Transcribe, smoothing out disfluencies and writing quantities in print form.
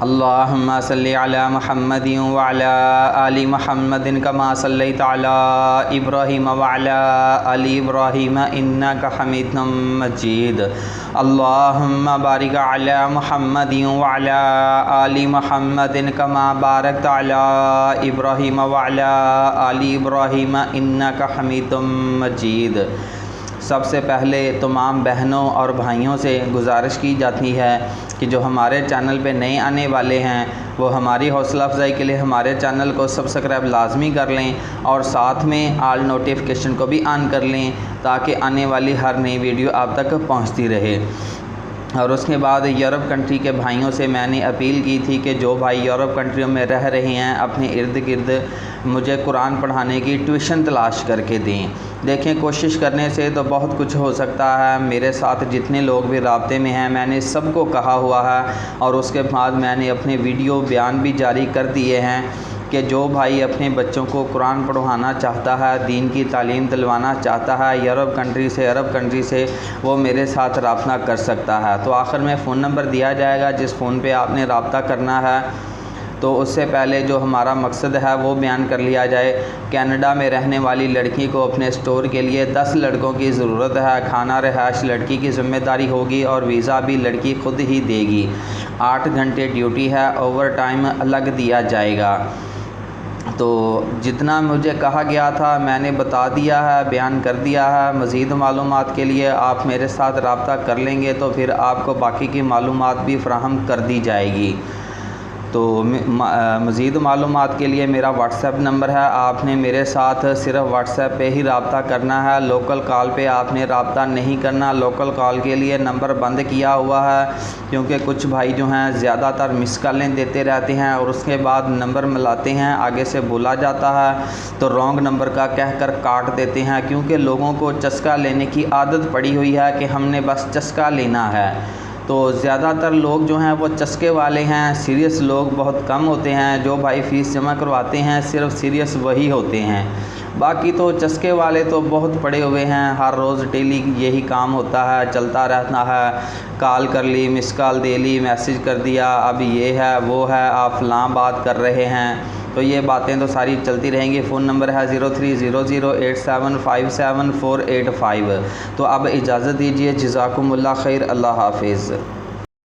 अल्लाहुम्मा सल्लि अला मुहम्मदिन व अला आलि मुहम्मदिन कमा सल्लैता अला इब्राहीम व अला आलि इब्राहीम इन्नका हमीदुम मजीद। अल्लाहुम्मा बारिक अला मुहम्मदिन व अला आलि मुहम्मदिन कमा बारकता अला इब्राहीम व अला आलि इब्राहीम इन्नका हमीदुम मजीद। सबसे पहले तमाम बहनों और भाइयों से गुजारिश की जाती है कि जो हमारे चैनल पे नए आने वाले हैं वो हमारी हौसला अफजाई के लिए हमारे चैनल को सब्सक्राइब लाजमी कर लें और साथ में ऑल नोटिफिकेशन को भी ऑन कर लें ताकि आने वाली हर नई वीडियो आप तक पहुंचती रहे। और उसके बाद यूरोप कंट्री के भाइयों से मैंने अपील की थी कि जो भाई यूरोप कंट्रियों में रह रहे हैं अपने इर्द गिर्द मुझे कुरान पढ़ाने की ट्यूशन तलाश करके दें। देखें, कोशिश करने से तो बहुत कुछ हो सकता है। मेरे साथ जितने लोग भी राब्ते में हैं मैंने सबको कहा हुआ है और उसके बाद मैंने अपने वीडियो बयान भी जारी कर दिए हैं कि जो भाई अपने बच्चों को कुरान पढ़वाना चाहता है, दीन की तालीम दिलवाना चाहता है यूरोप कंट्री से, अरब कंट्री से, वो मेरे साथ रब्ता कर सकता है। तो आखिर में फ़ोन नंबर दिया जाएगा जिस फ़ोन पे आपने रब्ता करना है। तो उससे पहले जो हमारा मकसद है वो बयान कर लिया जाए। कनाडा में रहने वाली लड़की को अपने स्टोर के लिए 10 लड़कों की ज़रूरत है। खाना रहायश लड़की की ज़िम्मेदारी होगी और वीज़ा भी लड़की खुद ही देगी। 8 घंटे ड्यूटी है, ओवर टाइम अलग दिया जाएगा। तो जितना मुझे कहा गया था मैंने बता दिया है, बयान कर दिया है। मज़ीद मालूमात के लिए आप मेरे साथ रब्ता कर लेंगे तो फिर आपको बाकी की मालूमात भी फ़राहम कर दी जाएगी। तो मज़ीद मालूमात के लिए मेरा व्हाट्सएप नंबर है, आपने मेरे साथ सिर्फ व्हाट्सएप पे ही रब्ता करना है। लोकल कॉल पे आपने रब्ता नहीं करना। लोकल कॉल के लिए नंबर बंद किया हुआ है क्योंकि कुछ भाई जो हैं ज़्यादातर मिस कॉलें देते रहते हैं और उसके बाद नंबर मिलाते हैं, आगे से बोला जाता है तो रॉन्ग नंबर का कहकर काट देते हैं। क्योंकि लोगों को चस्का लेने की आदत पड़ी हुई है कि हमने बस चस्का लेना है। तो ज़्यादातर लोग जो हैं वो चस्के वाले हैं, सीरियस लोग बहुत कम होते हैं। जो भाई फ़ीस जमा करवाते हैं सिर्फ सीरियस वही होते हैं, बाकी तो चस्के वाले तो बहुत पड़े हुए हैं। हर रोज़ डेली यही काम होता है, चलता रहता है। कॉल कर ली, मिस कॉल दे ली, मैसेज कर दिया, अब ये है वो है, आप फ़लाँ बात कर रहे हैं। तो ये बातें तो सारी चलती रहेंगी। फ़ोन नंबर है 030087574885। तो अब इजाज़त दीजिए। जज़ाकुमुल्लाह खैर। अल्लाह हाफिज़।